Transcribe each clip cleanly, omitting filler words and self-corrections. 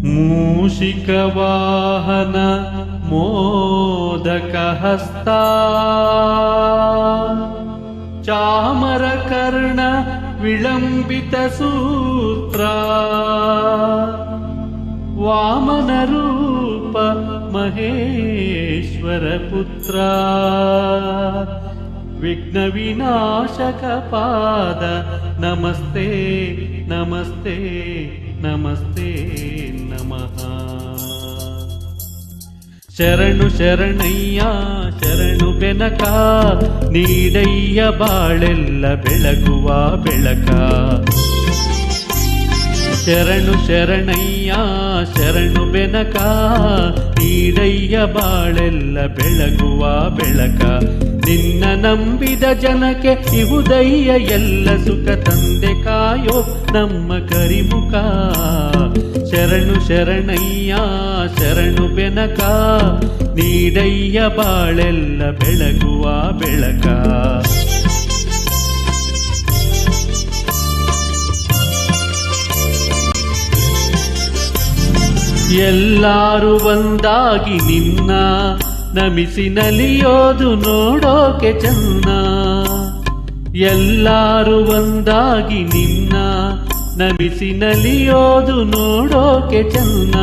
ಮೂಷಿಕವಾಹನ ಮೋದಕಹಸ್ತ ಚಾಮರಕರ್ಣ ವಿಳಂಬಿತ ಸೂತ್ರ ವಾಮನ ರೂಪ ಮಹೇಶ್ವರ ಪುತ್ರ ವಿಘ್ನ ವಿನಾಶಕ ಪಾದ ನಮಸ್ತೆ ನಮಸ್ತೆ ನಮಸ್ತೆ ನಮಃ. ಶರಣು ಶರಣಯ್ಯ ಶರಣು ಬೆನಕ ನೀಡಯ್ಯ ಬಾಳೆಲ್ಲ ಬೆಳಗುವ ಬೆಳಕ. ಶರಣು ಶರಣಯ್ಯ ಶರಣು ಬೆನಕ ನೀಡಯ್ಯ ಬಾಳೆಲ್ಲ ಬೆಳಗುವ ಬೆಳಕ. ನಿನ್ನ ನಂಬಿದ ಜನಕ್ಕೆ ಇಹುದಯ್ಯ ಎಲ್ಲ ಸುಖ ತಂದೆ ಕಾಯೋ ನಮ್ಮ ಕರಿಮುಖ. ಶರಣು ಶರಣಯ್ಯ ಶರಣು ಬೆನಕ ನೀಡಯ್ಯ ಬಾಳೆಲ್ಲ ಬೆಳಗುವ ಬೆಳಕ. ಎಲ್ಲಾರು ಒಂದಾಗಿ ನಿನ್ನ ನಮಿಸಿ ನಲಿಯೋದು ನೋಡೋಕೆ ಚೆನ್ನ. ಎಲ್ಲಾರು ಒಂದಾಗಿ ನಿನ್ನ ನಮಿಸಿ ನಲಿಯೋದು ನೋಡೋಕೆ ಚೆನ್ನ.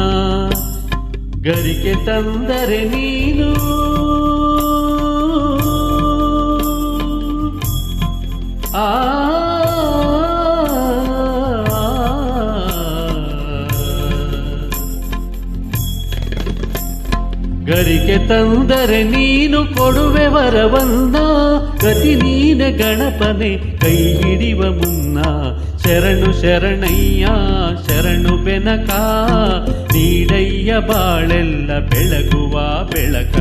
ಗರಿಕೆ ತಂದರೆ ನೀನು ಆ ಗರಿಕೆ ತಂದರೆ ನೀನು ಕೊಡುವೆ ವರವನ್ನ. ಗತಿ ನೀನೆ ಗಣಪನೆ ಕೈ ಹಿಡಿವ ಮುನ್ನ. ಶರಣು ಶರಣಯ್ಯ ಶರಣು ಬೆನಕ ನೀಡಯ್ಯ ಬಾಳೆಲ್ಲ ಬೆಳಗುವ ಬೆಳಕ.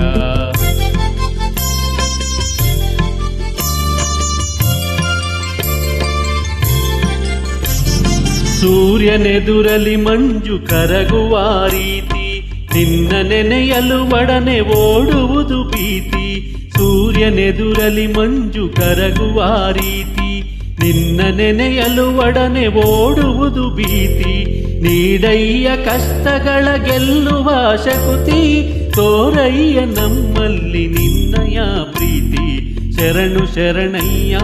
ಸೂರ್ಯನೆದುರಲಿ ಮಂಜು ಕರಗುವ ರೀತಿ ನಿನ್ನ ನೆನೆಯಲು ಒಡನೆ ಓಡುವುದು ಭೀತಿ. ಸೂರ್ಯನೆದುರಲಿ ಮಂಜು ಕರಗುವ ರೀತಿ ನಿನ್ನ ನೆನೆಯಲು ಒಡನೆ ಓಡುವುದು ಭೀತಿ. ನೀಡಯ್ಯ ಕಷ್ಟಗಳ ಗೆಲ್ಲುವ ಶಕುತಿ ತೋರಯ್ಯ ನಮ್ಮಲ್ಲಿ ನಿನ್ನಯ ಪ್ರೀತಿ. ಶರಣು ಶರಣಯ್ಯ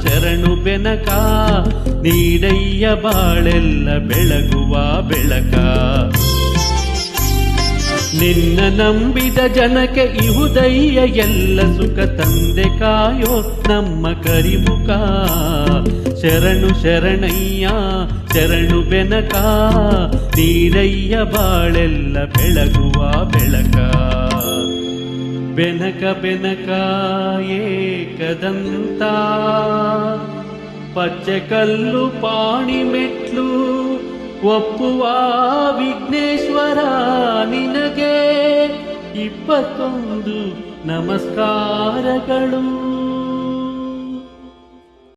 ಶರಣು ಬೆನಕ ನೀಡಯ್ಯ ಬಾಳೆಲ್ಲ ಬೆಳಗುವ ಬೆಳಕ. ನಿನ್ನ ನಂಬಿದ ಜನಕ್ಕೆ ಇಹುದಯ್ಯ ಎಲ್ಲ ಸುಖ ತಂದೆ ಕಾಯೋ ನಮ್ಮ ಕರಿಮುಖ. ಶರಣು ಶರಣಯ್ಯ ಶರಣು ಬೆನಕ ನೀಡಯ್ಯ ಬಾಳೆಲ್ಲ ಬೆಳಗುವ ಬೆಳಕ. ಬೆನಕ ಬೆನಕ ಏಕದಂತ ಪಚ್ಚೆ ಕಲ್ಲು ಪಾಣಿ ಮೆಟ್ಲು ಒಪ್ಪುವ ವಿಘ್ನೇಶ್ವರ ನಿನಗೆ 21 ನಮಸ್ಕಾರಗಳು.